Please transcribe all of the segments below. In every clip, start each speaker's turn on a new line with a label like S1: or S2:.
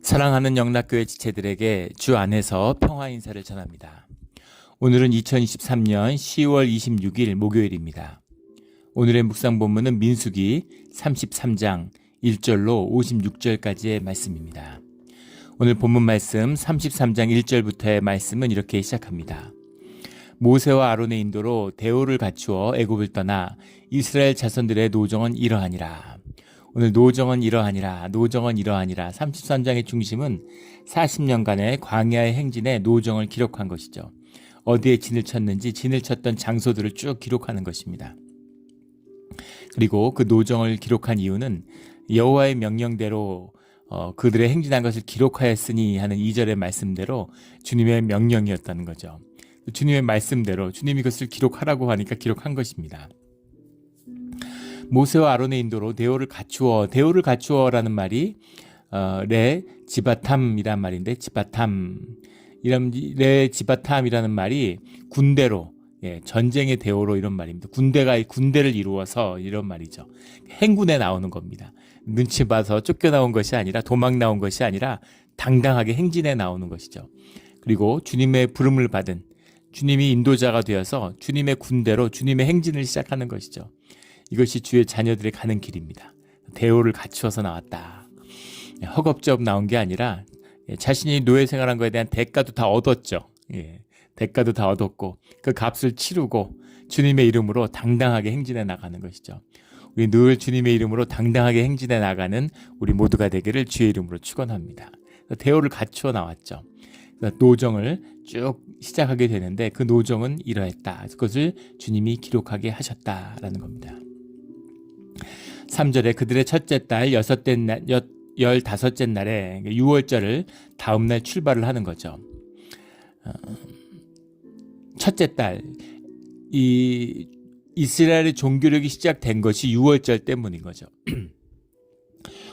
S1: 사랑하는 영락교회 지체들에게 주 안에서 평화 인사를 전합니다. 오늘은 2023년 10월 26일 목요일입니다. 오늘의 묵상 본문은 민수기 33장 1절로 56절까지의 말씀입니다. 오늘 본문 말씀 33장 1절부터의 말씀은 이렇게 시작합니다. 모세와 아론의 인도로 대오를 갖추어 애굽을 떠나 이스라엘 자손들의 노정은 이러하니라. 오늘 노정은 이러하니라 33장의 중심은 40년간의 광야의 행진에 노정을 기록한 것이죠. 어디에 진을 쳤는지 진을 쳤던 장소들을 쭉 기록하는 것입니다. 그리고 그 노정을 기록한 이유는 여호와의 명령대로 그들의 행진한 것을 기록하였으니 하는 2절의 말씀대로 주님의 명령이었다는 거죠. 주님의 말씀대로 주님이 그것을 기록하라고 하니까 기록한 것입니다. 모세와 아론의 인도로 대오를 갖추어라는 말이 레 지바탐이란 말인데 레 지바탐이라는 말이 군대로 전쟁의 대오로 이런 말입니다. 군대를 이루어서 이런 말이죠. 행군에 나오는 겁니다. 눈치 봐서 쫓겨나온 것이 아니라 도망 나온 것이 아니라 당당하게 행진에 나오는 것이죠. 그리고 주님의 부름을 받은 주님이 인도자가 되어서 주님의 군대로 주님의 행진을 시작하는 것이죠. 이것이 주의 자녀들의 가는 길입니다. 대오를 갖추어서 나왔다. 허겁지겁 나온 게 아니라 자신이 노예 생활한 것에 대한 대가도 다 얻었죠. 대가도 다 얻었고 그 값을 치르고 주님의 이름으로 당당하게 행진해 나가는 것이죠. 우리 늘 주님의 이름으로 당당하게 행진해 나가는 우리 모두가 되기를 주의 이름으로 축원합니다. 대오를 갖추어 나왔죠. 노정을 쭉 시작하게 되는데 그 노정은 이러했다. 그것을 주님이 기록하게 하셨다라는 겁니다. 3절에 그들의 첫째 달 15째 날에 6월절을 다음날 출발을 하는 거죠. 첫째 달, 이 이스라엘의 종교력이 시작된 것이 6월절 때문인 거죠.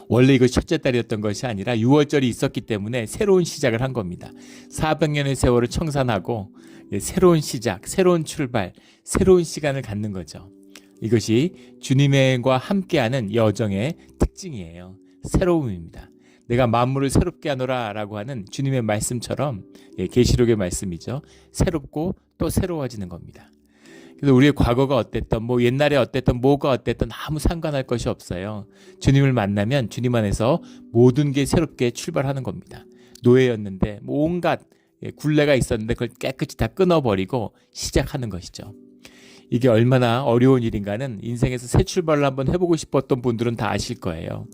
S1: 원래 이것이 첫째 달이었던 것이 아니라 6월절이 있었기 때문에 새로운 시작을 한 겁니다. 400년의 세월을 청산하고 새로운 시작, 새로운 출발, 새로운 시간을 갖는 거죠. 이것이 주님과 함께하는 여정의 특징이에요. 새로움입니다. 내가 만물을 새롭게 하노라 라고 하는 주님의 말씀처럼 계시록의 말씀이죠. 새롭고 또 새로워지는 겁니다. 그래서 우리의 과거가 어땠던 옛날에 어땠던 뭐가 어땠던 아무 상관할 것이 없어요. 주님을 만나면 주님 안에서 모든 게 새롭게 출발하는 겁니다. 노예였는데 온갖 굴레가 있었는데 그걸 깨끗이 다 끊어버리고 시작하는 것이죠. 이게 얼마나 어려운 일인가는 인생에서 새 출발을 한번 해보고 싶었던 분들은 다 아실 거예요.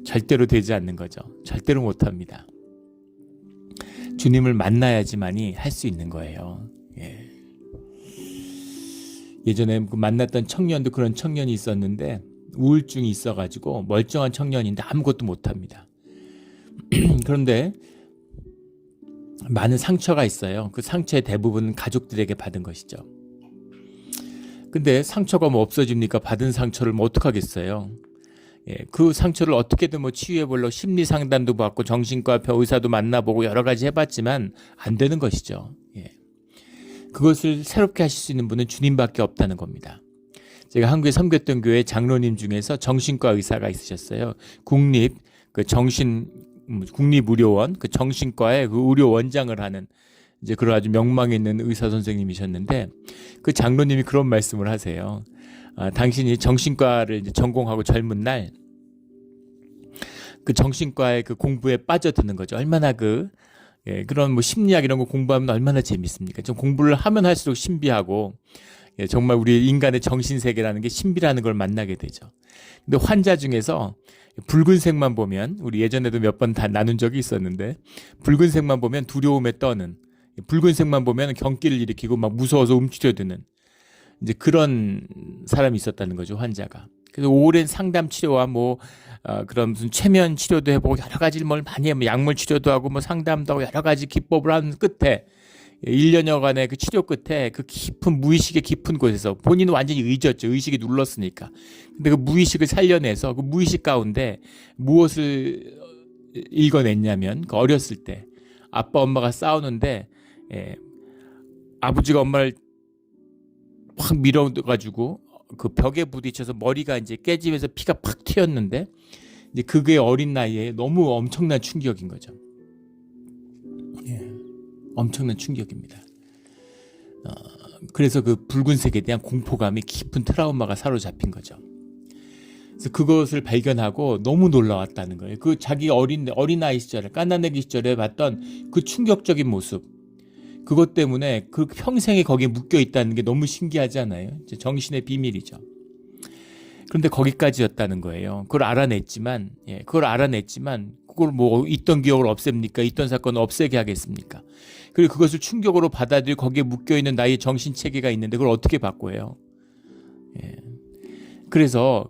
S1: 절대로 되지 않는 거죠. 절대로 못합니다. 주님을 만나야지만이 할 수 있는 거예요. 예전에 만났던 청년도 그런 청년이 있었는데 우울증이 있어가지고 멀쩡한 청년인데 아무것도 못합니다. 그런데 많은 상처가 있어요. 그 상처의 대부분은 가족들에게 받은 것이죠. 근데 상처가 없어집니까? 받은 상처를 어떡하겠어요? 그 상처를 어떻게든 치유해보려고 심리 상담도 받고 정신과 의사도 만나보고 여러 가지 해봤지만 안 되는 것이죠. 그것을 새롭게 하실 수 있는 분은 주님밖에 없다는 겁니다. 제가 한국에 섬겼던 교회 장로님 중에서 정신과 의사가 있으셨어요. 국립의료원 그 정신과의 그 의료 원장을 하는 이제 그런 아주 명망 있는 의사 선생님이셨는데 그 장로님이 그런 말씀을 하세요. 당신이 정신과를 이제 전공하고 젊은 날 그 정신과의 그 공부에 빠져드는 거죠. 얼마나 그런 심리학 이런 거 공부하면 얼마나 재밌습니까? 좀 공부를 하면 할수록 신비하고 정말 우리 인간의 정신세계라는 게 신비라는 걸 만나게 되죠. 근데 환자 중에서 붉은색만 보면 우리 예전에도 몇 번 다 나눈 적이 있었는데 붉은색만 보면 두려움에 떠는 붉은색만 보면 경기를 일으키고 막 무서워서 움츠려드는 이제 그런 사람이 있었다는 거죠. 환자가. 그래서 오랜 상담 치료와 그런 무슨 최면 치료도 해보고 여러 가지 뭘 많이 해, 약물 치료도 하고 상담도 하고 여러 가지 기법을 한 끝에 1년여간의 그 치료 끝에 그 깊은 무의식의 깊은 곳에서 본인은 완전히 잊었죠. 의식이 눌렀으니까. 근데 그 무의식을 살려내서 그 무의식 가운데 무엇을 읽어냈냐면 그 어렸을 때 아빠 엄마가 싸우는데 아버지가 엄마를 확 밀어가지고 그 벽에 부딪혀서 머리가 이제 깨지면서 피가 팍 튀었는데 이제 그게 어린 나이에 너무 엄청난 충격인 거죠. 예, 엄청난 충격입니다. 그래서 그 붉은색에 대한 공포감이 깊은 트라우마가 사로잡힌 거죠. 그래서 그것을 발견하고 너무 놀라웠다는 거예요. 그 자기 어린아이 시절에, 갓난아기 시절에 봤던 그 충격적인 모습, 그것 때문에 그 평생에 거기에 묶여 있다는 게 너무 신기하지 않아요? 정신의 비밀이죠. 그런데 거기까지였다는 거예요. 그걸 알아냈지만 그걸 뭐 있던 기억을 없앱니까? 있던 사건을 없애게 하겠습니까? 그리고 그것을 충격으로 받아들이고 거기에 묶여있는 나의 정신체계가 있는데 그걸 어떻게 바꿔요? 예. 그래서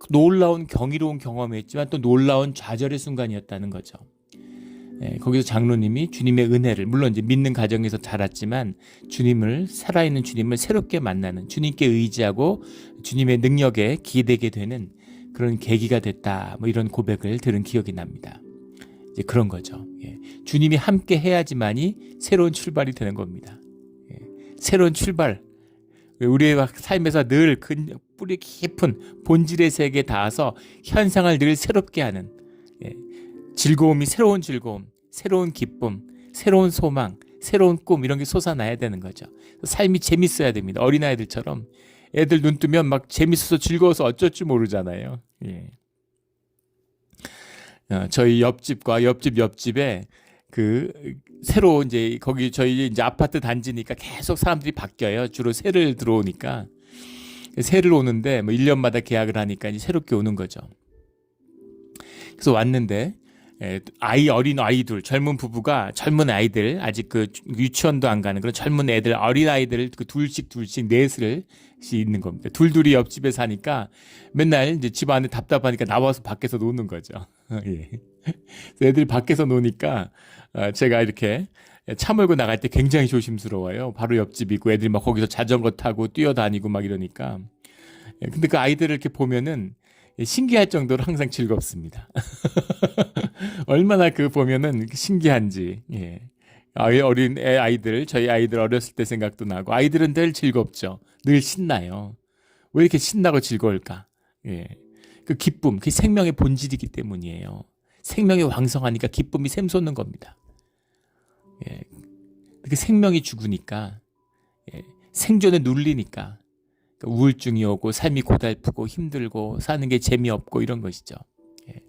S1: 놀라운 경이로운 경험이었지만 또 놀라운 좌절의 순간이었다는 거죠. 예, 거기서 장로님이 주님의 은혜를, 물론 이제 믿는 가정에서 자랐지만 주님을, 살아있는 주님을 새롭게 만나는, 주님께 의지하고 주님의 능력에 기대게 되는 그런 계기가 됐다, 뭐 이런 고백을 들은 기억이 납니다. 이제 그런 거죠. 예, 주님이 함께 해야지만이 새로운 출발이 되는 겁니다. 예, 새로운 출발. 우리의 삶에서 늘 뿌리 깊은 본질의 세계에 닿아서 현상을 늘 새롭게 하는, 예, 즐거움이 새로운 즐거움, 새로운 기쁨, 새로운 소망, 새로운 꿈, 이런 게 솟아나야 되는 거죠. 삶이 재밌어야 됩니다. 어린아이들처럼 애들 눈 뜨면 막 재밌어서 즐거워서 어쩔 줄 모르잖아요. 예. 저희 옆집과 옆집에 그 새로 이제 거기 저희 이제 아파트 단지니까 계속 사람들이 바뀌어요. 주로 새를 들어오니까 새를 오는데 뭐 1년마다 계약을 하니까 이제 새롭게 오는 거죠. 그래서 왔는데 어린 아이들, 젊은 부부가, 젊은 아이들, 아직 그 유치원도 안 가는 그런 젊은 애들, 어린 아이들을 그 둘씩 넷을 있는 겁니다. 둘이 옆집에 사니까 맨날 이제 집 안에 답답하니까 나와서 밖에서 노는 거죠. 예. 애들이 밖에서 노니까 제가 이렇게 차 몰고 나갈 때 굉장히 조심스러워요. 바로 옆집이고 애들이 막 거기서 자전거 타고 뛰어다니고 막 이러니까. 근데 그 아이들을 이렇게 보면은 신기할 정도로 항상 즐겁습니다. 얼마나 그 보면은 신기한지. 예. 어린 아이들, 저희 아이들 어렸을 때 생각도 나고, 아이들은 늘 즐겁죠. 늘 신나요. 왜 이렇게 신나고 즐거울까? 예. 그 기쁨, 그 생명의 본질이기 때문이에요. 생명이 왕성하니까 기쁨이 샘솟는 겁니다. 예. 그 생명이 죽으니까, 예. 생존에 눌리니까, 우울증이 오고 삶이 고달프고 힘들고 사는 게 재미없고 이런 것이죠. 예.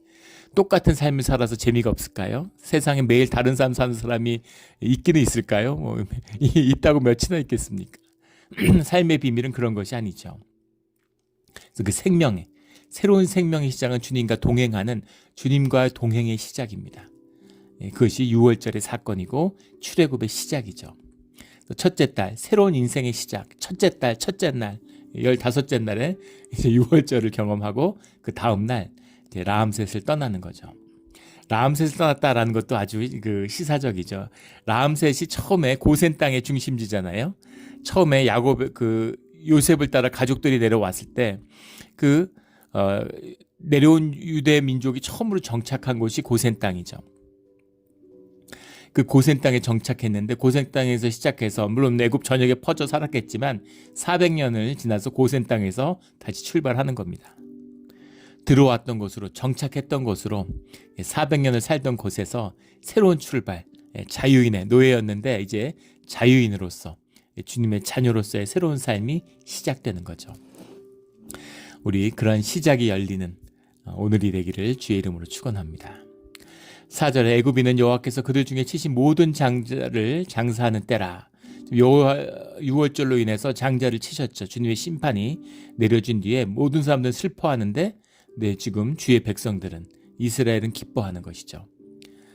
S1: 똑같은 삶을 살아서 재미가 없을까요? 세상에 매일 다른 삶 사는 사람이 있기는 있을까요? 뭐, 있다고 몇이나 있겠습니까? 삶의 비밀은 그런 것이 아니죠. 그래서 그 생명의, 새로운 생명의 시작은 주님과 동행하는, 주님과 동행의 시작입니다. 예, 그것이 6월절의 사건이고 출애굽의 시작이죠. 첫째 달, 새로운 인생의 시작, 첫째 달, 첫째 날, 15째 날에 이제 6월절을 경험하고 그 다음 날 이제 라암셋을 떠나는 거죠. 라암셋을 떠났다라는 것도 아주 그 시사적이죠. 라암셋이 처음에 고센 땅의 중심지잖아요. 처음에 요셉을 따라 가족들이 내려왔을 때 내려온 유대 민족이 처음으로 정착한 곳이 고센 땅이죠. 그 고센 땅에 정착했는데 고센 땅에서 시작해서 물론 애굽 전역에 퍼져 살았겠지만 400년을 지나서 고센 땅에서 다시 출발하는 겁니다. 들어왔던 곳으로, 정착했던 곳으로 400년을 살던 곳에서 새로운 출발, 자유인의 노예였는데 이제 자유인으로서 주님의 자녀로서의 새로운 삶이 시작되는 거죠. 우리 그런 시작이 열리는 오늘이 되기를 주의 이름으로 축원합니다. 4절에 애굽인은 여호와께서 그들 중에 치신 모든 장자를 장사하는 때라. 6월절로 인해서 장자를 치셨죠. 주님의 심판이 내려진 뒤에 모든 사람들은 슬퍼하는데 지금 주의 백성들은, 이스라엘은 기뻐하는 것이죠.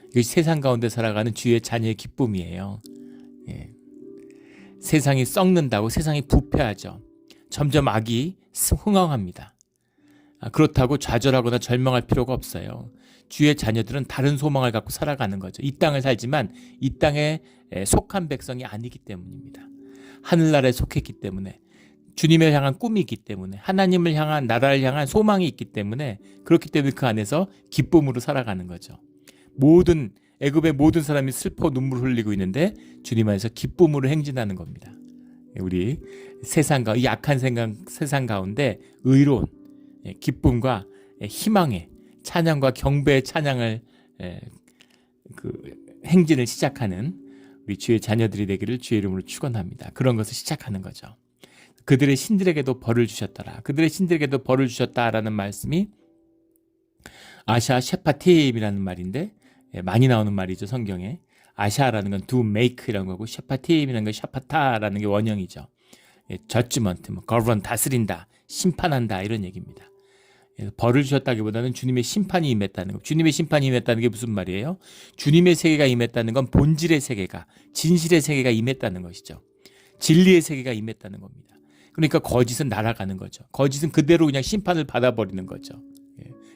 S1: 이것이 세상 가운데 살아가는 주의 자녀의 기쁨이에요. 예. 세상이 썩는다고 세상이 부패하죠. 점점 악이 흥황합니다. 그렇다고 좌절하거나 절망할 필요가 없어요. 주의 자녀들은 다른 소망을 갖고 살아가는 거죠. 이 땅을 살지만 이 땅에 속한 백성이 아니기 때문입니다. 하늘나라에 속했기 때문에, 주님을 향한 꿈이 있기 때문에, 하나님을 향한, 나라를 향한 소망이 있기 때문에, 그렇기 때문에 그 안에서 기쁨으로 살아가는 거죠. 애굽의 모든 사람이 슬퍼 눈물 흘리고 있는데 주님 안에서 기쁨으로 행진하는 겁니다. 우리 이 약한 세상 가운데 의로운 기쁨과 희망의 찬양과 경배의 찬양을 그 행진을 시작하는 우리 주의 자녀들이 되기를 주의 이름으로 축원합니다. 그런 것을 시작하는 거죠. 그들의 신들에게도 벌을 주셨더라. 그들의 신들에게도 벌을 주셨다라는 말씀이 아샤 셰파팀이라는 말인데 많이 나오는 말이죠, 성경에. 아샤라는 건 to make라는 거고 셰파팀이라는 건 샤파타라는 게 원형이죠. judgment, 뭐 govern, 다스린다, 심판한다 이런 얘기입니다. 벌을 주셨다기보다는 주님의 심판이 임했다는 거. 주님의 심판이 임했다는 게 무슨 말이에요? 주님의 세계가 임했다는 건 본질의 세계가, 진실의 세계가 임했다는 것이죠. 진리의 세계가 임했다는 겁니다. 그러니까 거짓은 날아가는 거죠. 거짓은 그대로 그냥 심판을 받아버리는 거죠.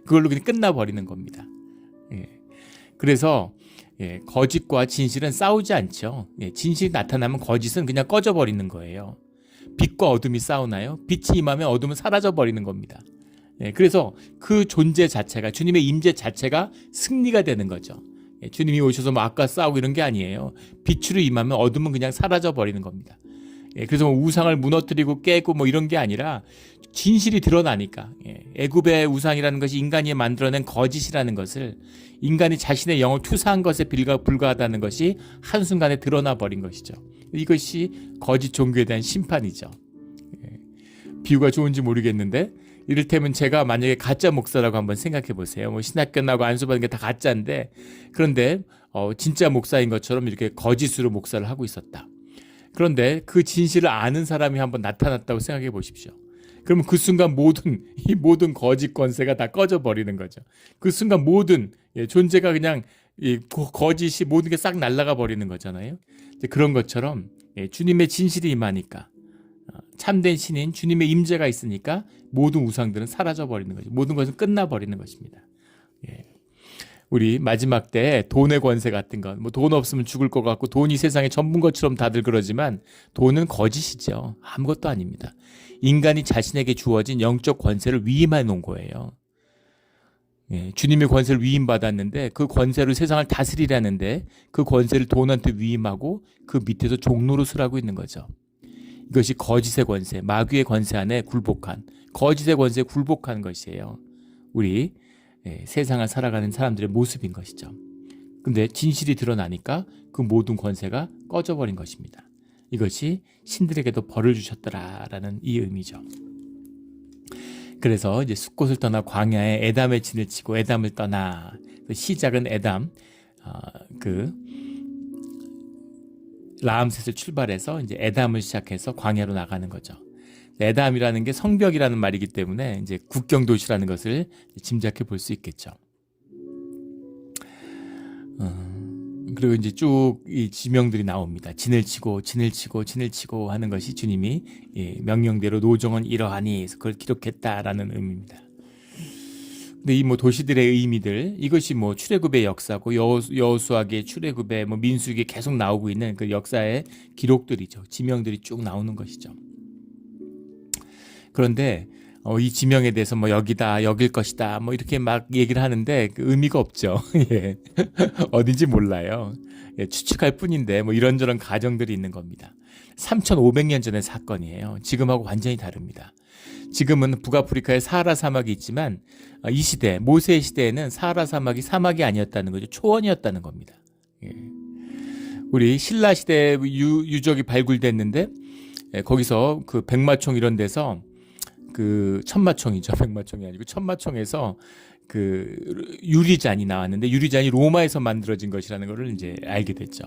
S1: 그걸로 그냥 끝나버리는 겁니다. 그래서 거짓과 진실은 싸우지 않죠. 진실이 나타나면 거짓은 그냥 꺼져버리는 거예요. 빛과 어둠이 싸우나요? 빛이 임하면 어둠은 사라져버리는 겁니다. 그래서 그 존재 자체가, 주님의 임재 자체가 승리가 되는 거죠. 주님이 오셔서 뭐 아까 싸우고 이런 게 아니에요. 빛으로 임하면 어둠은 그냥 사라져버리는 겁니다. 그래서 뭐 우상을 무너뜨리고 깨고 뭐 이런 게 아니라 진실이 드러나니까, 애굽의 우상이라는 것이 인간이 만들어낸 거짓이라는 것을, 인간이 자신의 영을 투사한 것에 불과하다는 것이 한순간에 드러나 버린 것이죠. 이것이 거짓 종교에 대한 심판이죠. 비유가 좋은지 모르겠는데, 이를테면 제가 만약에 가짜 목사라고 한번 생각해 보세요. 뭐 신학 끝나고 안수 받은 게 다 가짜인데, 그런데 진짜 목사인 것처럼 이렇게 거짓으로 목사를 하고 있었다. 그런데 그 진실을 아는 사람이 한번 나타났다고 생각해 보십시오. 그러면 그 순간 이 모든 거짓 권세가 다 꺼져 버리는 거죠. 그 순간 모든 존재가 그냥 거짓이 모든 게 싹 날아가 버리는 거잖아요. 그런 것처럼 주님의 진실이 임하니까, 참된 신인 주님의 임재가 있으니까 모든 우상들은 사라져 버리는 거죠. 모든 것은 끝나 버리는 것입니다. 우리 마지막 때 돈의 권세 같은 것, 뭐 돈 없으면 죽을 것 같고 돈이 세상의 전부인 것처럼 다들 그러지만 돈은 거짓이죠. 아무것도 아닙니다. 인간이 자신에게 주어진 영적 권세를 위임해 놓은 거예요. 주님의 권세를 위임받았는데 그 권세로 세상을 다스리라는데 그 권세를 돈한테 위임하고 그 밑에서 종로로 서라고 있는 거죠. 이것이 거짓의 권세, 마귀의 권세 안에 굴복한, 거짓의 권세에 굴복한 것이에요. 우리 세상을 살아가는 사람들의 모습인 것이죠. 근데 진실이 드러나니까 그 모든 권세가 꺼져버린 것입니다. 이것이 신들에게도 벌을 주셨더라라는 이 의미죠. 그래서 이제 숫곳을 떠나 광야에 에담의 진을 치고 에담을 떠나, 시작은 에담, 라암셋을 출발해서 이제 에담을 시작해서 광야로 나가는 거죠. 에담이라는 게 성벽이라는 말이기 때문에 이제 국경 도시라는 것을 짐작해 볼 수 있겠죠. 그리고 이제 쭉 이 지명들이 나옵니다. 진을 치고 하는 것이 주님이 명령대로 노정은 이러하니 그걸 기록했다라는 의미입니다. 근데 이 뭐 도시들의 의미들, 이것이 뭐 출애굽의 역사고 여호수아기의 출애굽의 뭐 민수기에 계속 나오고 있는 그 역사의 기록들이죠. 지명들이 쭉 나오는 것이죠. 그런데 이 지명에 대해서 뭐 여기다, 여길 것이다, 뭐 이렇게 막 얘기를 하는데 그 의미가 없죠. 예. 어딘지 몰라요. 추측할 뿐인데 뭐 이런저런 가정들이 있는 겁니다. 3,500년 전의 사건이에요. 지금하고 완전히 다릅니다. 지금은 북아프리카에 사하라 사막이 있지만 이 시대, 모세의 시대에는 사하라 사막이 아니었다는 거죠. 초원이었다는 겁니다. 예. 우리 신라 시대 유적이 발굴됐는데 거기서 그 백마총 이런 데서 그 천마총이죠. 백마총이 아니고 천마총에서 그 유리잔이 나왔는데 유리잔이 로마에서 만들어진 것이라는 것을 이제 알게 됐죠.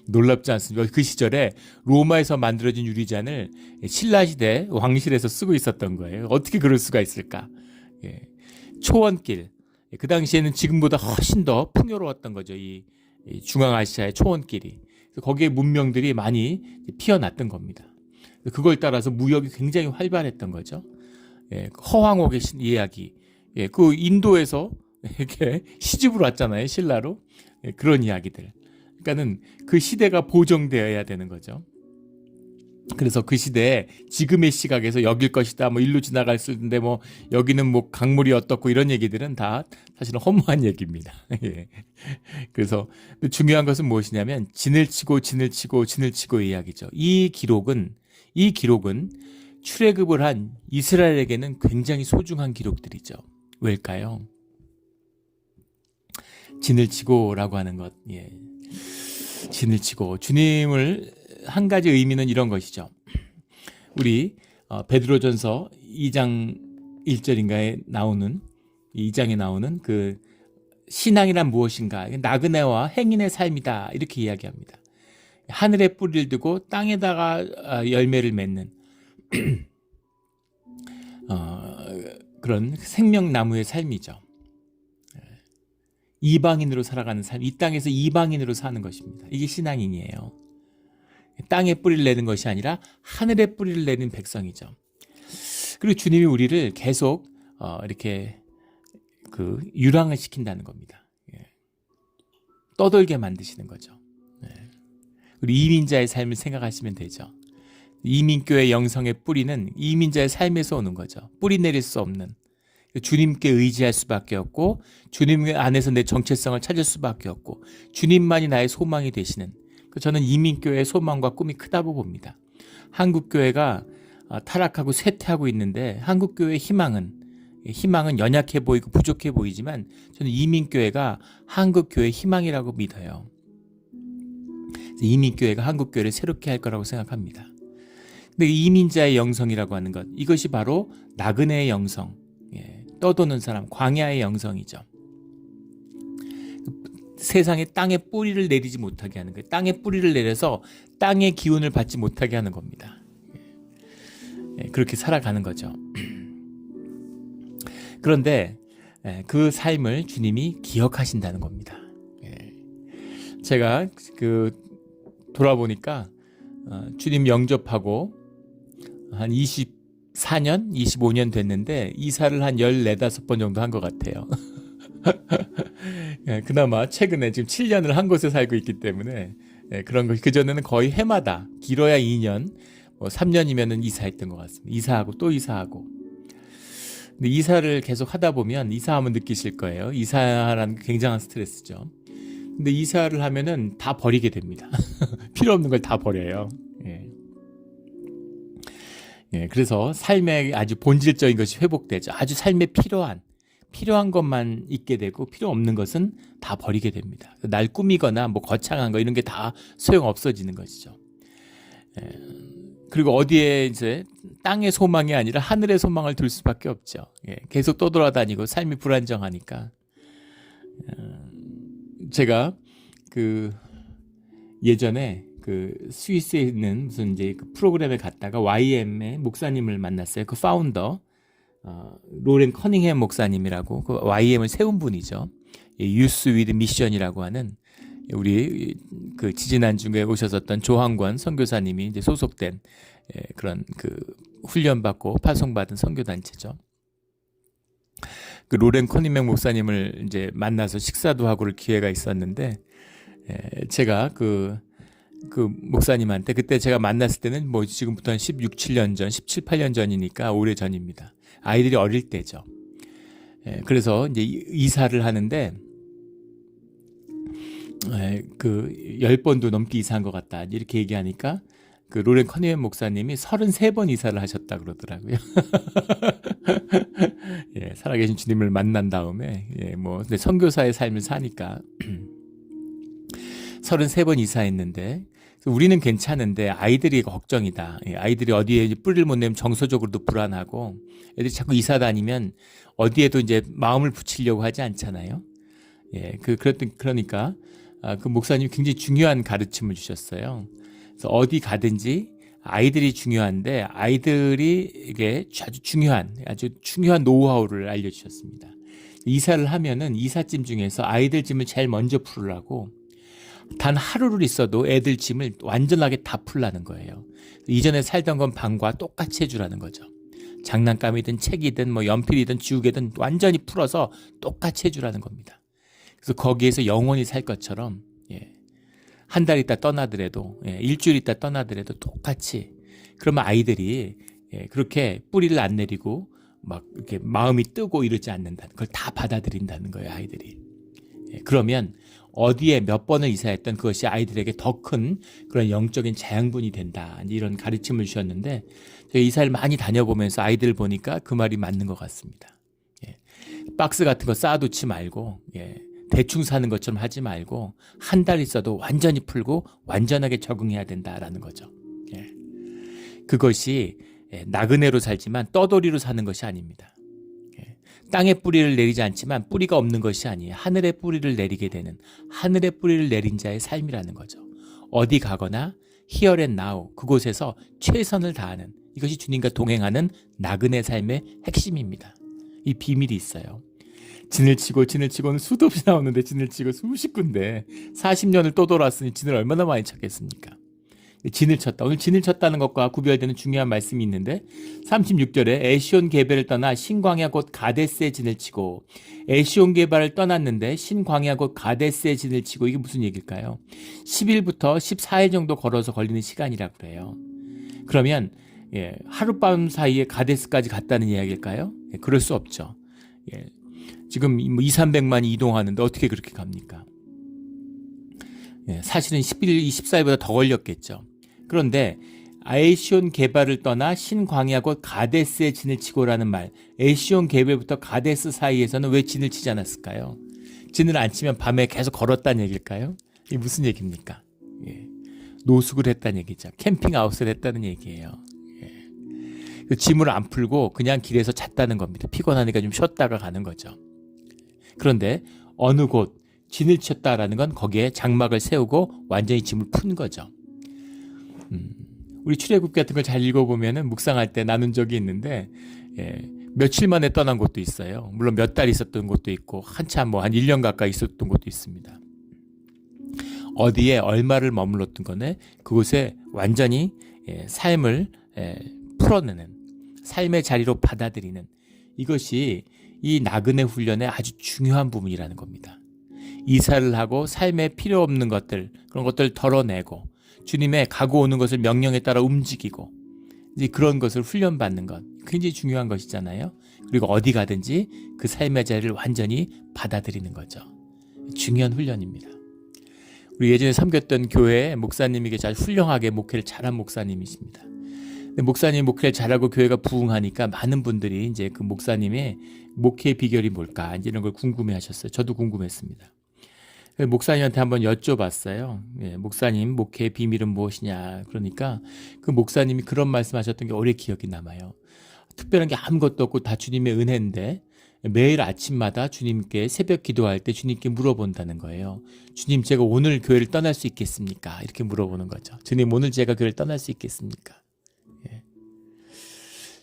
S1: 놀랍지 않습니까? 그 시절에 로마에서 만들어진 유리잔을 신라시대 왕실에서 쓰고 있었던 거예요. 어떻게 그럴 수가 있을까? 초원길. 그 당시에는 지금보다 훨씬 더 풍요로웠던 거죠. 이 중앙아시아의 초원길이. 거기에 문명들이 많이 피어났던 겁니다. 그걸 따라서 무역이 굉장히 활발했던 거죠. 허황옥의 이야기. 그 인도에서 이렇게 시집으로 왔잖아요. 신라로. 그런 이야기들. 그러니까는 그 시대가 보정되어야 되는 거죠. 그래서 그 시대에 지금의 시각에서 여길 것이다, 뭐 일로 지나갈 수 있는데 뭐 여기는 뭐 강물이 어떻고 이런 얘기들은 다 사실은 허무한 얘기입니다. 예. 그래서 중요한 것은 무엇이냐면 진을 치고 이야기죠. 이 기록은 출애굽을 한 이스라엘에게는 굉장히 소중한 기록들이죠. 왜일까요? 진을 치고라고 하는 것. 예. 진을 치고 주님을 한 가지 의미는 이런 것이죠. 우리 베드로전서 2장 1절인가에 나오는 2장에 나오는 그 신앙이란 무엇인가? 나그네와 행인의 삶이다. 이렇게 이야기합니다. 하늘에 뿌리를 두고 땅에다가 열매를 맺는 그런 생명나무의 삶이죠. 이방인으로 살아가는 삶, 이 땅에서 이방인으로 사는 것입니다. 이게 신앙인이에요. 땅에 뿌리를 내는 것이 아니라 하늘에 뿌리를 내는 백성이죠. 그리고 주님이 우리를 계속 이렇게 그 유랑을 시킨다는 겁니다. 떠돌게 만드시는 거죠. 우리 이민자의 삶을 생각하시면 되죠. 이민교회 영성의 뿌리는 이민자의 삶에서 오는 거죠. 뿌리 내릴 수 없는, 주님께 의지할 수밖에 없고 주님 안에서 내 정체성을 찾을 수밖에 없고 주님만이 나의 소망이 되시는, 저는 이민교회의 소망과 꿈이 크다고 봅니다. 한국교회가 타락하고 쇠퇴하고 있는데 한국교회의 희망은 연약해 보이고 부족해 보이지만 저는 이민교회가 한국교회의 희망이라고 믿어요. 이민교회가 한국교회를 새롭게 할 거라고 생각합니다. 근데 이민자의 영성이라고 하는 것, 이것이 바로 나그네의 영성, 떠도는 사람, 광야의 영성이죠. 세상에 땅에 뿌리를 내리지 못하게 하는 거예요. 땅에 뿌리를 내려서 땅의 기운을 받지 못하게 하는 겁니다. 그렇게 살아가는 거죠. 그런데 그 삶을 주님이 기억하신다는 겁니다. 제가 돌아보니까 주님 영접하고 한 24년, 25년 됐는데 이사를 한 14~15번 정도 한 것 같아요. 그나마 최근에 지금 7년을 한 곳에 살고 있기 때문에 그런 거, 그전에는 거의 해마다 길어야 2년, 3년이면은 이사했던 것 같습니다. 이사하고 또 이사하고. 근데 이사를 계속 하다 보면 이사하면 느끼실 거예요. 이사라는 게 굉장한 스트레스죠. 근데 이사를 하면은 다 버리게 됩니다. 필요 없는 걸 다 버려요. 그래서 삶의 아주 본질적인 것이 회복되죠. 아주 삶에 필요한 것만 있게 되고 필요 없는 것은 다 버리게 됩니다. 날 꾸미거나 뭐 거창한 거 이런 게 다 소용 없어지는 것이죠. 그리고 어디에 이제 땅의 소망이 아니라 하늘의 소망을 둘 수밖에 없죠. 계속 떠돌아다니고 삶이 불안정하니까. 제가 예전에 스위스에 있는 무슨 이제 프로그램에 갔다가 YM의 목사님을 만났어요. 그 파운더 로렌 커닝햄 목사님이라고, 그 YM을 세운 분이죠. 유스 위드 미션이라고 하는, 우리 지지난주에 오셨었던 조항권 선교사님이 이제 소속된 그런 훈련받고 파송받은 선교단체죠. 그 로렌 커닝햄 목사님을 이제 만나서 식사도 하고 를 기회가 있었는데, 제가 그 목사님한테, 그때 제가 만났을 때는 뭐 지금부터 한 16, 17년 전, 17, 18년 전이니까 오래 전입니다. 아이들이 어릴 때죠. 그래서 이제 이사를 하는데 10번도 넘게 이사한 것 같다 이렇게 얘기하니까 로렌 커니햄 목사님이 33번 이사를 하셨다 그러더라고요. 살아계신 주님을 만난 다음에 근데 선교사의 삶을 사니까 33번 이사했는데, 우리는 괜찮은데 아이들이 걱정이다. 아이들이 어디에 뿌리를 못 내면 정서적으로도 불안하고, 애들이 자꾸 이사 다니면 어디에도 이제 마음을 붙이려고 하지 않잖아요. 그러니까 그 목사님이 굉장히 중요한 가르침을 주셨어요. 그래서 어디 가든지 아이들이 중요한데 아이들이 이게 아주 중요한 노하우를 알려주셨습니다. 이사를 하면은 이삿짐 중에서 아이들 짐을 제일 먼저 풀으라고, 단 하루를 있어도 애들 짐을 완전하게 다 풀라는 거예요. 이전에 살던 건 방과 똑같이 해주라는 거죠. 장난감이든 책이든 뭐 연필이든 지우개든 완전히 풀어서 똑같이 해주라는 겁니다. 그래서 거기에서 영원히 살 것처럼 한 달 있다 떠나더라도 일주일 있다 떠나더라도 똑같이, 그러면 아이들이 그렇게 뿌리를 안 내리고 막 이렇게 마음이 뜨고 이러지 않는다는 걸 다 받아들인다는 거예요, 아이들이. 그러면 어디에 몇 번을 이사했던 그것이 아이들에게 더 큰 그런 영적인 자양분이 된다, 이런 가르침을 주셨는데, 제가 이사를 많이 다녀보면서 아이들 보니까 그 말이 맞는 것 같습니다. 박스 같은 거 쌓아두지 말고 대충 사는 것처럼 하지 말고 한 달 있어도 완전히 풀고 완전하게 적응해야 된다라는 거죠. 예. 그것이 나그네로 살지만 떠돌이로 사는 것이 아닙니다. 땅에 뿌리를 내리지 않지만 뿌리가 없는 것이 아니에요. 하늘에 뿌리를 내리게 되는, 하늘에 뿌리를 내린 자의 삶이라는 거죠. 어디 가거나 here and now, 그곳에서 최선을 다하는, 이것이 주님과 동행하는 나그네 삶의 핵심입니다. 이 비밀이 있어요. 진을 치고는 수도 없이 나오는데 진을 치고 수십 군데 40년을 또 돌았으니 진을 얼마나 많이 쳤겠습니까? 진을 쳤다. 오늘 진을 쳤다는 것과 구별되는 중요한 말씀이 있는데 36절에 에시온 게벨을 떠나 신광야 곧 가데스의 진을 치고, 에시온 게벨을 떠났는데 신광야 곧 가데스의 진을 치고, 이게 무슨 얘기일까요? 10일부터 14일 정도 걸어서 걸리는 시간이라고 그래요. 그러면 하룻밤 사이에 가데스까지 갔다는 이야기일까요? 그럴 수 없죠. 지금 200~300만이 이동하는데 어떻게 그렇게 갑니까? 사실은 11일, 24일보다 더 걸렸겠죠. 그런데 에시온 게발을 떠나 신광야 곧 가데스의 진을 치고라는 말, 에시온 게발부터 가데스 사이에서는 왜 진을 치지 않았을까요? 진을 안 치면 밤에 계속 걸었다는 얘기일까요? 이게 무슨 얘기입니까? 노숙을 했다는 얘기죠. 캠핑아웃을 했다는 얘기예요. 그 짐을 안 풀고 그냥 길에서 잤다는 겁니다. 피곤하니까 좀 쉬었다가 가는 거죠. 그런데 어느 곳 진을 쳤다라는 건 거기에 장막을 세우고 완전히 짐을 푼 거죠. 우리 출애굽 같은 걸 잘 읽어보면은 묵상할 때 나눈 적이 있는데, 며칠 만에 떠난 곳도 있어요. 물론 몇 달 있었던 곳도 있고 한참 한 1년 가까이 있었던 곳도 있습니다. 어디에 얼마를 머물렀던 거네, 그곳에 완전히 삶을 풀어내는, 삶의 자리로 받아들이는, 이것이 이 나그네 훈련의 아주 중요한 부분이라는 겁니다. 이사를 하고 삶에 필요 없는 것들, 그런 것들을 덜어내고 주님의 가고 오는 것을 명령에 따라 움직이고, 이제 그런 것을 훈련받는 것, 굉장히 중요한 것이잖아요. 그리고 어디 가든지 그 삶의 자리를 완전히 받아들이는 거죠. 중요한 훈련입니다. 우리 예전에 섬겼던 교회에 목사님에게 잘 훌륭하게 목회를 잘한 목사님이십니다. 근데 목사님 목회를 잘하고 교회가 부흥하니까 많은 분들이 이제 그 목사님의 목회 비결이 뭘까, 이런 걸 궁금해하셨어요. 저도 궁금했습니다. 목사님한테 한번 여쭤봤어요. 목사님, 목회의 비밀은 무엇이냐. 그러니까 그 목사님이 그런 말씀하셨던 게 오래 기억이 남아요. 특별한 게 아무것도 없고 다 주님의 은혜인데 매일 아침마다 주님께 새벽 기도할 때 주님께 물어본다는 거예요. 주님, 제가 오늘 교회를 떠날 수 있겠습니까? 이렇게 물어보는 거죠. 주님, 오늘 제가 교회를 떠날 수 있겠습니까?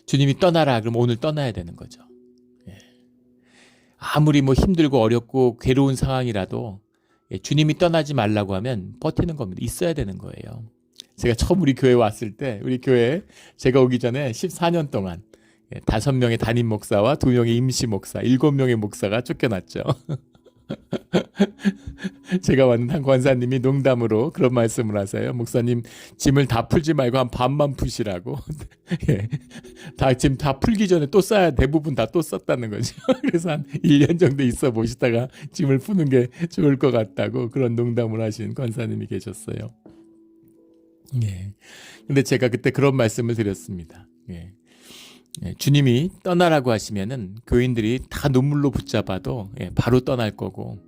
S1: 주님이 떠나라 그럼 오늘 떠나야 되는 거죠. 아무리 힘들고 어렵고 괴로운 상황이라도 주님이 떠나지 말라고 하면 버티는 겁니다. 있어야 되는 거예요. 제가 처음 우리 교회 왔을 때, 우리 교회에 제가 오기 전에 14년 동안 5명의 담임 목사와 2명의 임시 목사, 7명의 목사가 쫓겨났죠. 제가 왔는 한 권사님이 농담으로 그런 말씀을 하세요. 목사님, 짐을 다 풀지 말고 한 반만 푸시라고. 짐 다 풀기 전에 또 싸야, 대부분 다 또 썼다는 거죠. 그래서 한 1년 정도 있어 보시다가 짐을 푸는 게 좋을 것 같다고 그런 농담을 하신 권사님이 계셨어요. 근데 제가 그때 그런 말씀을 드렸습니다. 주님이 떠나라고 하시면은 교인들이 다 눈물로 붙잡아도 바로 떠날 거고,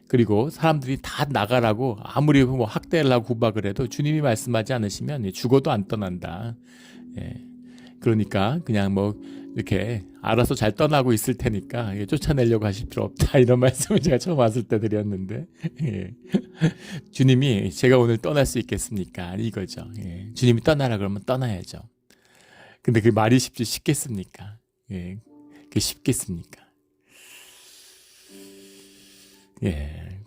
S1: 그리고 사람들이 다 나가라고 아무리 학대를 하고 구박을 해도 주님이 말씀하지 않으시면 죽어도 안 떠난다. 그러니까 그냥 이렇게 알아서 잘 떠나고 있을 테니까 쫓아내려고 하실 필요 없다, 이런 말씀을 제가 처음 왔을 때 드렸는데, 주님이 제가 오늘 떠날 수 있겠습니까? 이거죠. 주님이 떠나라 그러면 떠나야죠. 근데 그 말이 쉽겠습니까? 그게 쉽겠습니까?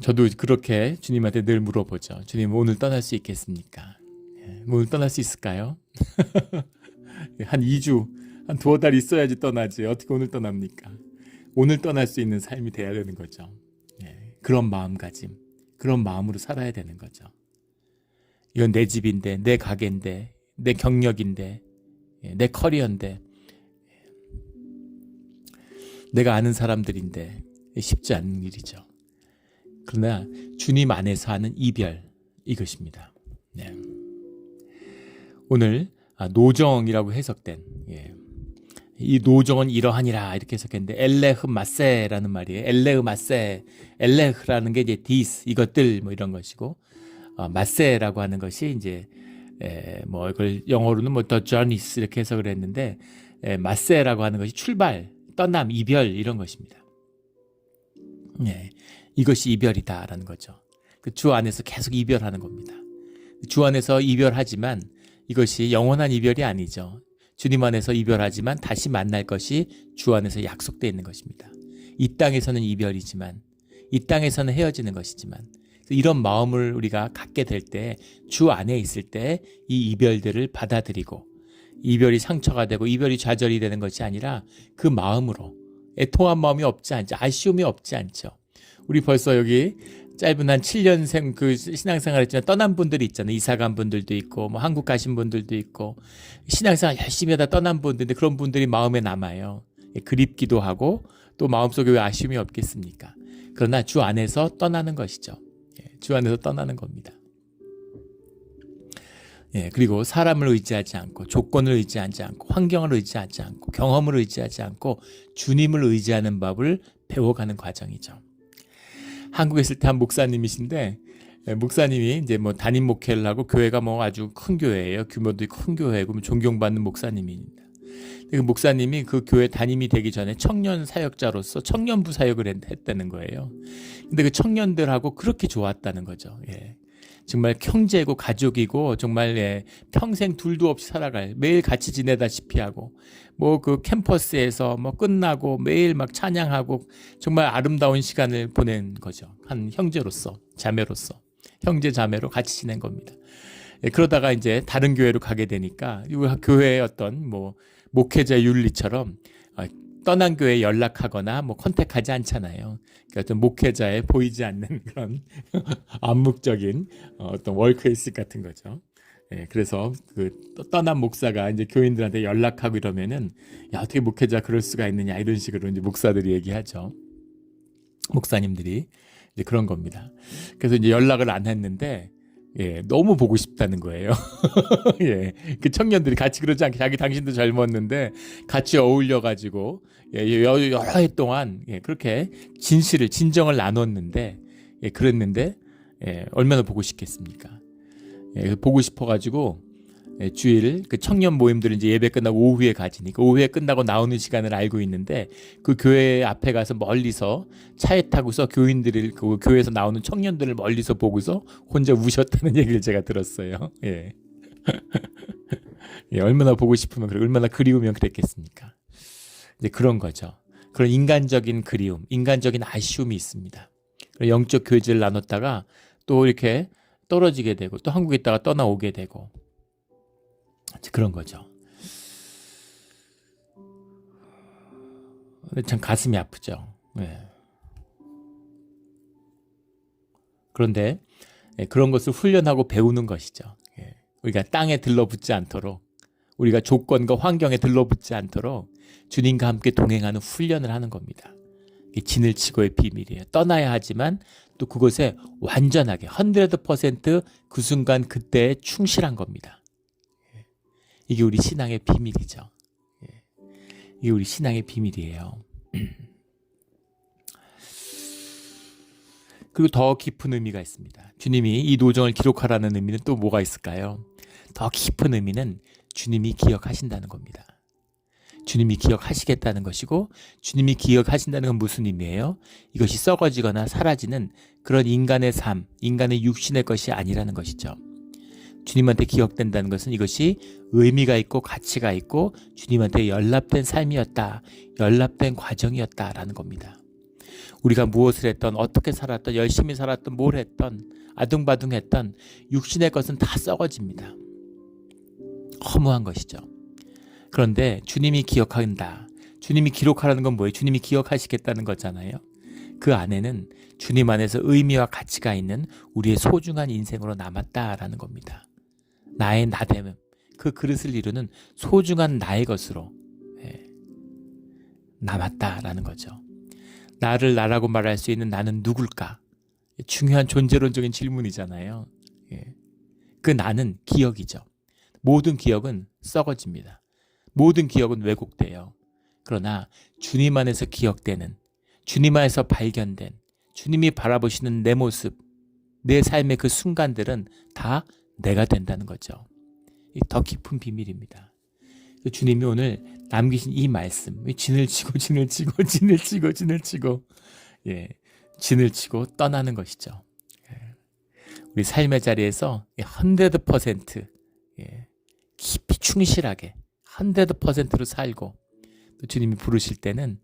S1: 저도 그렇게 주님한테 늘 물어보죠. 주님, 오늘 떠날 수 있겠습니까? 오늘 떠날 수 있을까요? 한 2주, 한 2달 있어야지 떠나지. 어떻게 오늘 떠납니까? 오늘 떠날 수 있는 삶이 돼야 되는 거죠. 그런 마음가짐, 그런 마음으로 살아야 되는 거죠. 이건 내 집인데, 내 가게인데, 내 경력인데, 내 커리어인데, 내가 아는 사람들인데 쉽지 않은 일이죠. 그러나 주님 안에서 하는 이별, 이것입니다. 오늘 노정이라고 해석된 이 노정은 이러하니라 이렇게 해석했는데 엘레흐 마세라는 말이에요. 엘레흐 마세, 엘레흐라는 게 이제 디스 이것들 뭐 이런 것이고 마세라고 하는 것이 이제 뭐 이걸 영어로는 뭐 the journeys 이렇게 해석을 했는데 마세라고 하는 것이 출발, 떠남, 이별 이런 것입니다. 이것이 이별이다라는 거죠. 그 주 안에서 계속 이별하는 겁니다. 주 안에서 이별하지만 이것이 영원한 이별이 아니죠. 주님 안에서 이별하지만 다시 만날 것이 주 안에서 약속되어 있는 것입니다. 이 땅에서는 이별이지만 이 땅에서는 헤어지는 것이지만 이런 마음을 우리가 갖게 될 때 주 안에 있을 때 이 이별들을 받아들이고 이별이 상처가 되고 이별이 좌절이 되는 것이 아니라 그 마음으로 애통한 마음이 없지 않죠. 아쉬움이 없지 않죠. 우리 벌써 여기 짧은 한 7년생 그 신앙생활 했지만 떠난 분들이 있잖아요. 이사 간 분들도 있고 뭐 한국 가신 분들도 있고 신앙생활 열심히 하다 떠난 분들인데 그런 분들이 마음에 남아요. 그립기도 하고 또 마음속에 왜 아쉬움이 없겠습니까? 그러나 주 안에서 떠나는 것이죠. 주 안에서 떠나는 겁니다. 그리고 사람을 의지하지 않고 조건을 의지하지 않고 환경을 의지하지 않고 경험을 의지하지 않고 주님을 의지하는 법을 배워가는 과정이죠. 한국에 있을 때 한 목사님이신데 목사님이 이제 뭐 담임 목회를 하고 교회가 뭐 아주 큰 교회예요. 규모도 큰 교회고 존경받는 목사님입니다. 그 목사님이 그 교회 담임이 되기 전에 청년 사역자로서 청년부 사역을 했다는 거예요. 근데 그 청년들하고 그렇게 좋았다는 거죠. 정말 형제고 가족이고 정말 평생 둘도 없이 살아갈 매일 같이 지내다시피 하고 뭐 그 캠퍼스에서 뭐 끝나고 매일 막 찬양하고 정말 아름다운 시간을 보낸 거죠. 한 형제로서 자매로서 형제 자매로 같이 지낸 겁니다. 그러다가 이제 다른 교회로 가게 되니까 이 교회의 어떤 뭐 목회자 윤리처럼 떠난 교회에 연락하거나 뭐 컨택하지 않잖아요. 그러니까 어떤 목회자에 보이지 않는 그런 암묵적인 어떤 월크에이스 같은 거죠. 그래서 그 떠난 목사가 이제 교인들한테 연락하고 이러면은 야 어떻게 목회자 그럴 수가 있느냐 이런 식으로 이제 목사들이 얘기하죠. 목사님들이 이제 그런 겁니다. 그래서 이제 연락을 안 했는데 너무 보고 싶다는 거예요. 그 청년들이 같이 그러지 않게 자기 당신도 젊었는데 같이 어울려가지고 여러 해 동안 그렇게 진정을 나눴는데 그랬는데 얼마나 보고 싶겠습니까? 보고 싶어가지고 주일 그 청년 모임들을 이제 예배 끝나고 오후에 가지니까 오후에 끝나고 나오는 시간을 알고 있는데 그 교회 앞에 가서 멀리서 차에 타고서 교인들을 그 교회에서 나오는 청년들을 멀리서 보고서 혼자 우셨다는 얘기를 제가 들었어요. 얼마나 보고 싶으면 얼마나 그리우면 그랬겠습니까? 이제 그런 거죠. 그런 인간적인 그리움, 인간적인 아쉬움이 있습니다. 영적 교제를 나눴다가 또 이렇게 떨어지게 되고 또 한국에 있다가 떠나오게 되고 그런 거죠. 참 가슴이 아프죠. 그런데 그런 것을 훈련하고 배우는 것이죠. 우리가 땅에 들러붙지 않도록 우리가 조건과 환경에 들러붙지 않도록 주님과 함께 동행하는 훈련을 하는 겁니다. 이게 진을 치고의 비밀이에요. 떠나야 하지만 또 그것에 완전하게 100% 그 순간 그때에 충실한 겁니다. 이게 우리 신앙의 비밀이죠. 이게 우리 신앙의 비밀이에요. 그리고 더 깊은 의미가 있습니다. 주님이 이 노정을 기록하라는 의미는 또 뭐가 있을까요? 더 깊은 의미는 주님이 기억하신다는 겁니다. 주님이 기억하시겠다는 것이고 주님이 기억하신다는 건 무슨 의미예요? 이것이 썩어지거나 사라지는 그런 인간의 삶, 인간의 육신의 것이 아니라는 것이죠. 주님한테 기억된다는 것은 이것이 의미가 있고 가치가 있고 주님한테 연합된 삶이었다, 연합된 과정이었다라는 겁니다. 우리가 무엇을 했던, 어떻게 살았던, 열심히 살았던, 뭘 했던, 아둥바둥했던 육신의 것은 다 썩어집니다. 허무한 것이죠. 그런데 주님이 기억한다. 주님이 기록하라는 건 뭐예요? 주님이 기억하시겠다는 거잖아요. 그 안에는 주님 안에서 의미와 가치가 있는 우리의 소중한 인생으로 남았다라는 겁니다. 나의 나됨, 그 그릇을 이루는 소중한 나의 것으로 남았다라는 거죠. 나를 나라고 말할 수 있는 나는 누굴까? 중요한 존재론적인 질문이잖아요. 그 나는 기억이죠. 모든 기억은 썩어집니다. 모든 기억은 왜곡돼요. 그러나 주님 안에서 기억되는, 주님 안에서 발견된, 주님이 바라보시는 내 모습, 내 삶의 그 순간들은 다 내가 된다는 거죠. 더 깊은 비밀입니다. 주님이 오늘 남기신 이 말씀, 진을 치고 진을 치고 진을 치고 진을 치고, 예, 진을 치고 떠나는 것이죠. 우리 삶의 자리에서 100% 깊이 충실하게 100%로 살고, 또 주님이 부르실 때는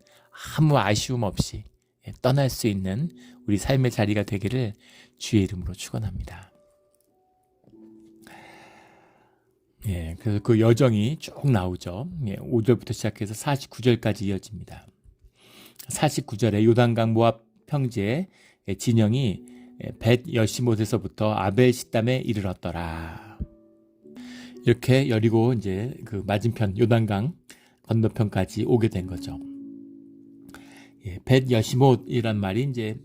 S1: 아무 아쉬움 없이 떠날 수 있는 우리 삶의 자리가 되기를 주의 이름으로 축원합니다. 그래서 그 여정이 쭉 나오죠. 5절부터 시작해서 49절까지 이어집니다. 49절에 요단강 모압 평지의 진영이 벳 여시못에서부터 아벨 시담에 이르렀더라. 이렇게 여리고 이제 그 맞은편 요단강 건너편까지 오게 된 거죠. 벳 여시못이란 말이 이제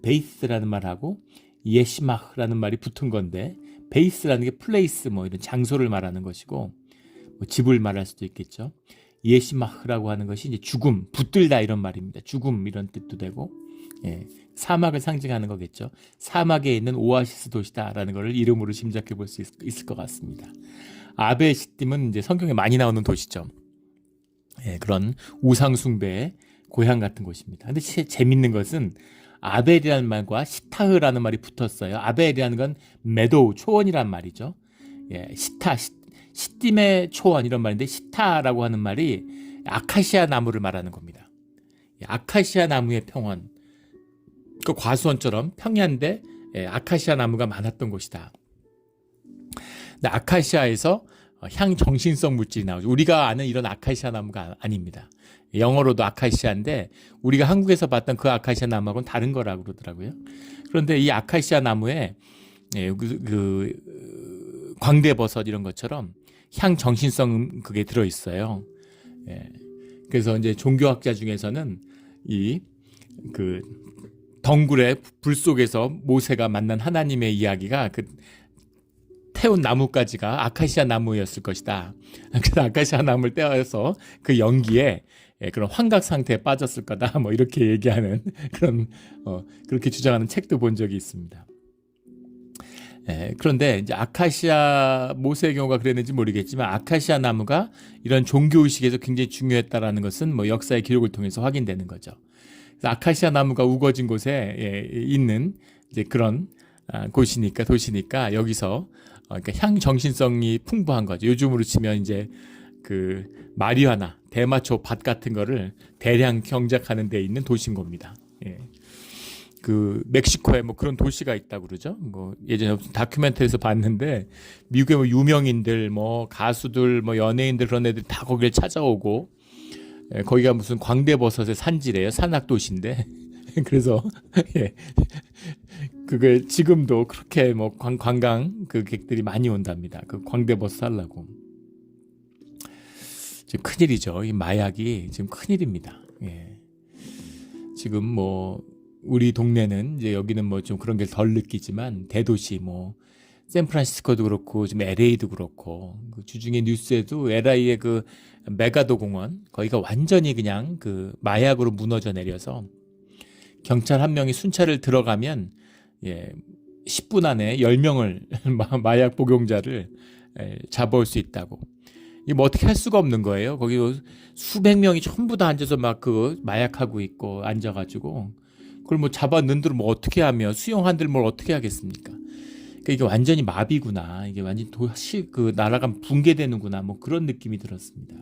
S1: 베이스라는 말하고 예시마흐라는 말이 붙은 건데, 베이스라는 게 플레이스 뭐 이런 장소를 말하는 것이고, 뭐 집을 말할 수도 있겠죠. 예시마흐라고 하는 것이 이제 죽음, 붙들다 이런 말입니다. 죽음 이런 뜻도 되고, 사막을 상징하는 거겠죠. 사막에 있는 오아시스 도시다라는 것을 이름으로 짐작해 볼 수 있을 것 같습니다. 아벨 시딤은 이제 성경에 많이 나오는 도시죠. 그런 우상 숭배의 고향 같은 곳입니다. 근데 재밌는 것은 아벨이라는 말과 시타흐라는 말이 붙었어요. 아벨이라는 건 메도우, 초원이란 말이죠. 시딤의 초원 이런 말인데, 시타라고 하는 말이 아카시아 나무를 말하는 겁니다. 아카시아 나무의 평원, 그 과수원처럼 평야인데 아카시아 나무가 많았던 곳이다. 근데 아카시아에서 향정신성 물질이 나오죠. 우리가 아는 이런 아카시아 나무가 아닙니다. 영어로도 아카시아인데 우리가 한국에서 봤던 그 아카시아 나무하고는 다른 거라고 그러더라고요. 그런데 이 아카시아 나무에 광대버섯 이런 것처럼 향정신성 그게 들어있어요. 그래서 이제 종교학자 중에서는 이 그 덩굴의 불 속에서 모세가 만난 하나님의 이야기가 그 태운 나뭇가지가 아카시아 나무였을 것이다. 그래서 아카시아 나무를 떼어서 그 연기에 그런 환각 상태에 빠졌을 거다. 뭐 이렇게 얘기하는 그런 그렇게 주장하는 책도 본 적이 있습니다. 그런데 이제 아카시아 모세의 경우가 그랬는지 모르겠지만 아카시아 나무가 이런 종교 의식에서 굉장히 중요했다라는 것은 뭐 역사의 기록을 통해서 확인되는 거죠. 그래서 아카시아 나무가 우거진 곳에 있는 이제 그런 곳이니까 도시니까 여기서 그러니까 향 정신성이 풍부한 거죠. 요즘으로 치면 이제 그 마리화나 대마초 밭 같은 거를 대량 경작하는 데 있는 도시인 겁니다. 그 멕시코에 뭐 그런 도시가 있다고 그러죠. 뭐 예전에 다큐멘터리에서 봤는데 미국의 뭐 유명인들, 뭐 가수들, 뭐 연예인들 그런 애들이 다 거기를 찾아오고, 거기가 무슨 광대버섯의 산지래요. 산악도시인데 그래서 그게 지금도 그렇게 뭐 관광 그 객들이 많이 온답니다. 그 광대버섯 살라고. 지금 큰일이죠. 이 마약이 지금 큰일입니다. 지금 뭐 우리 동네는 이제 여기는 뭐 좀 그런 게 덜 느끼지만 대도시 뭐 샌프란시스코도 그렇고 지금 LA도 그렇고 그 주중에 뉴스에도 LA의 그 메가도 공원 거기가 완전히 그냥 그 마약으로 무너져 내려서 경찰 한 명이 순찰을 들어가면 10분 안에 10명을 마약 복용자를 잡아올 수 있다고. 이게 뭐 어떻게 할 수가 없는 거예요. 거기 수백 명이 전부 다 앉아서 막 그 마약하고 있고 앉아가지고 그걸 뭐 잡았는들 뭐 어떻게 하며 수용한들 뭘 어떻게 하겠습니까? 그러니까 이게 완전히 마비구나. 이게 완전히 도시 그 나라가 붕괴되는구나. 뭐 그런 느낌이 들었습니다.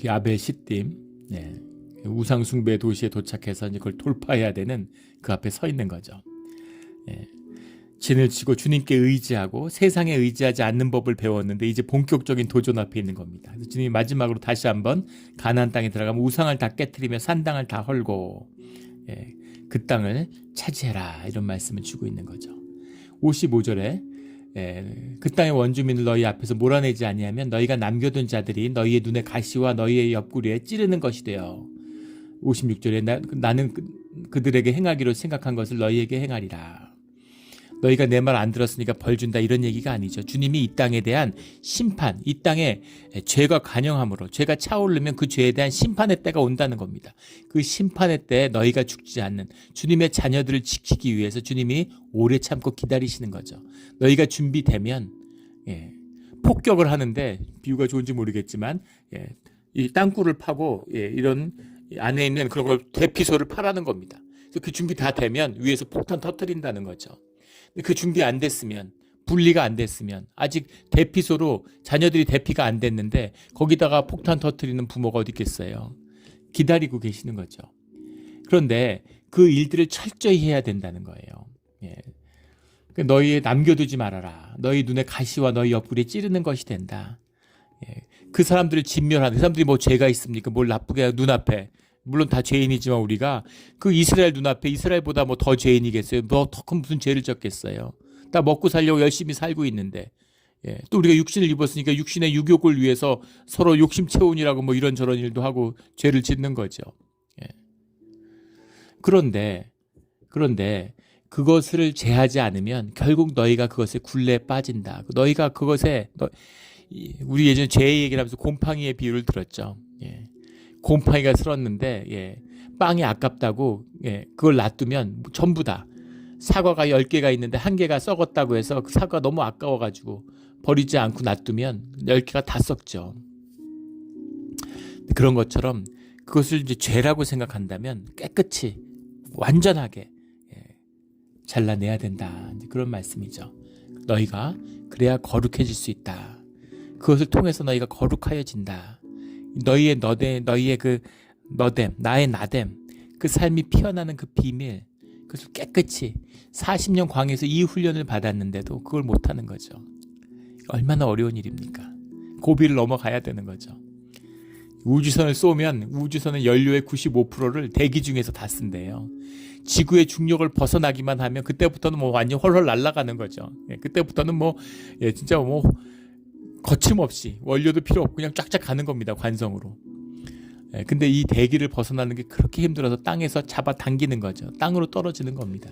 S1: 아벨 시딤, 우상 숭배 도시에 도착해서 이제 그걸 돌파해야 되는 그 앞에 서 있는 거죠. 진을 치고 주님께 의지하고 세상에 의지하지 않는 법을 배웠는데 이제 본격적인 도전 앞에 있는 겁니다. 그래서 주님이 마지막으로 다시 한번 가나안 땅에 들어가면 우상을 다 깨트리며 산당을 다 헐고 그 땅을 차지해라 이런 말씀을 주고 있는 거죠. 55절에 그 땅의 원주민을 너희 앞에서 몰아내지 아니하면 너희가 남겨둔 자들이 너희의 눈에 가시와 너희의 옆구리에 찌르는 것이 되어 56절에 나는 그들에게 행하기로 생각한 것을 너희에게 행하리라. 너희가 내 말 안 들었으니까 벌 준다 이런 얘기가 아니죠. 주님이 이 땅에 대한 심판, 이 땅에 죄가 관영함으로 죄가 차오르면 그 죄에 대한 심판의 때가 온다는 겁니다. 그 심판의 때에 너희가 죽지 않는 주님의 자녀들을 지키기 위해서 주님이 오래 참고 기다리시는 거죠. 너희가 준비되면 폭격을 하는데, 비유가 좋은지 모르겠지만 이 땅굴을 파고 이런 안에 있는 그런 걸 대피소를 파라는 겁니다. 그래서 그 준비 다 되면 위에서 폭탄 터뜨린다는 거죠. 근데 그 준비 안 됐으면, 분리가 안 됐으면, 아직 대피소로 자녀들이 대피가 안 됐는데 거기다가 폭탄 터뜨리는 부모가 어디 있겠어요. 기다리고 계시는 거죠. 그런데 그 일들을 철저히 해야 된다는 거예요. 너희 남겨두지 말아라. 너희 눈에 가시와 너희 옆구리에 찌르는 것이 된다. 그 사람들을 진멸하는, 그 사람들이 뭐 죄가 있습니까? 뭘 나쁘게 눈앞에, 물론 다 죄인이지만 우리가 그 이스라엘 눈앞에 이스라엘보다 뭐 더 죄인이겠어요? 뭐 더 큰 무슨 죄를 졌겠어요? 다 먹고 살려고 열심히 살고 있는데, 또 우리가 육신을 입었으니까 육신의 유욕을 위해서 서로 욕심 채운이라고 뭐 이런저런 일도 하고 죄를 짓는 거죠. 그런데 그것을 제하지 않으면 결국 너희가 그것에 굴레에 빠진다. 너희가 그것에, 우리 예전에 죄 얘기를 하면서 곰팡이의 비유를 들었죠. 곰팡이가 슬었는데 빵이 아깝다고 그걸 놔두면 전부 다, 사과가 10개가 있는데 1개가 썩었다고 해서 그 사과가 너무 아까워가지고 버리지 않고 놔두면 10개가 다 썩죠. 그런 것처럼 그것을 이제 죄라고 생각한다면 깨끗이 완전하게 잘라내야 된다. 그런 말씀이죠. 너희가 그래야 거룩해질 수 있다. 그것을 통해서 너희가 거룩하여진다. 너희의 그 너됨, 나의 나됨, 그 삶이 피어나는 그 비밀, 그것을 깨끗이 40년 광야에서 이 훈련을 받았는데도 그걸 못하는 거죠. 얼마나 어려운 일입니까? 고비를 넘어가야 되는 거죠. 우주선을 쏘면 우주선은 연료의 95%를 대기 중에서 다 쓴대요. 지구의 중력을 벗어나기만 하면 그때부터는 뭐 완전 헐헐 날아가는 거죠. 그때부터는 뭐 진짜 뭐 거침없이 원료도 필요 없고 그냥 쫙쫙 가는 겁니다. 관성으로. 근데 이 대기를 벗어나는 게 그렇게 힘들어서 땅에서 잡아 당기는 거죠. 땅으로 떨어지는 겁니다.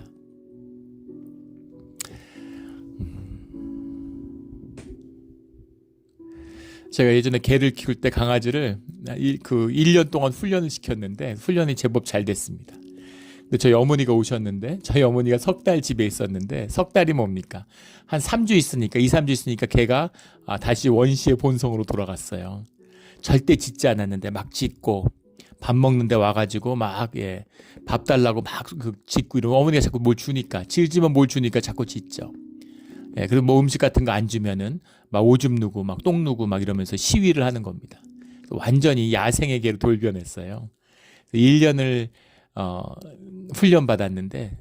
S1: 제가 예전에 개를 키울 때 강아지를 1년 동안 훈련을 시켰는데 훈련이 제법 잘 됐습니다. 근데 저희 어머니가 오셨는데, 저희 어머니가 석 달 집에 있었는데, 석 달이 뭡니까? 한 3주 있으니까, 2, 3주 있으니까 개가 다시 원시의 본성으로 돌아갔어요. 절대 짖지 않았는데 막 짖고, 밥 먹는데 와가지고 막 밥 달라고 막 짖고 이러면 어머니가 자꾸 뭘 주니까, 짖으면 뭘 주니까 자꾸 짖죠. 그리고 뭐 음식 같은 거 안 주면은 막 오줌 누고 막 똥 누고 막 이러면서 시위를 하는 겁니다. 완전히 야생의 개로 돌변했어요. 1년을 훈련 받았는데,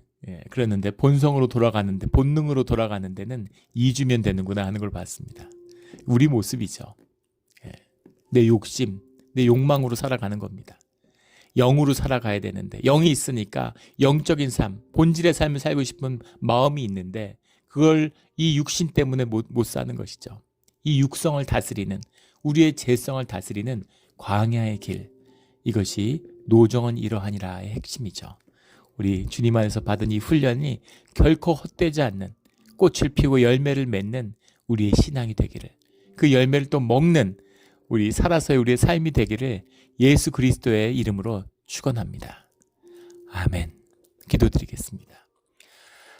S1: 그랬는데 본성으로 돌아가는데, 본능으로 돌아가는 데는 2주면 되는구나 하는 걸 봤습니다. 우리 모습이죠. 내 욕심, 내 욕망으로 살아가는 겁니다. 영으로 살아가야 되는데, 영이 있으니까 영적인 삶, 본질의 삶을 살고 싶은 마음이 있는데 그걸 이 육신 때문에 못 사는 것이죠. 이 육성을 다스리는, 우리의 재성을 다스리는 광야의 길, 이것이 노정은 이러하니라의 핵심이죠. 우리 주님 안에서 받은 이 훈련이 결코 헛되지 않는, 꽃을 피우고 열매를 맺는 우리의 신앙이 되기를, 그 열매를 또 먹는 우리 살아서의 우리의 삶이 되기를 예수 그리스도의 이름으로 축원합니다. 아멘. 기도드리겠습니다.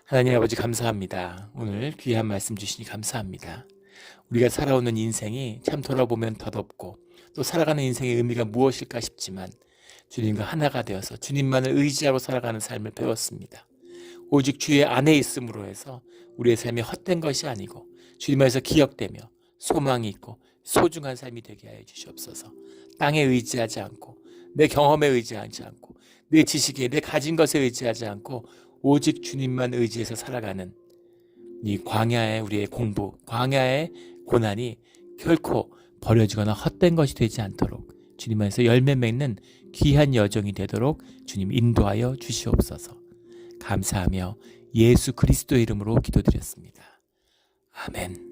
S1: 하나님 아버지 감사합니다. 오늘 귀한 말씀 주시니 감사합니다. 우리가 살아오는 인생이 참 돌아보면 덧없고 또 살아가는 인생의 의미가 무엇일까 싶지만 주님과 하나가 되어서 주님만을 의지하고 살아가는 삶을 배웠습니다. 오직 주의 안에 있음으로 해서 우리의 삶이 헛된 것이 아니고 주님 안에서 기억되며 소망이 있고 소중한 삶이 되게 하여 주시옵소서. 땅에 의지하지 않고 내 경험에 의지하지 않고 내 지식에 내 가진 것에 의지하지 않고 오직 주님만 의지해서 살아가는 이 광야의 우리의 공부, 광야의 고난이 결코 버려지거나 헛된 것이 되지 않도록 주님 안에서 열매 맺는 귀한 여정이 되도록 주님 인도하여 주시옵소서. 감사하며 예수 그리스도의 이름으로 기도드렸습니다. 아멘.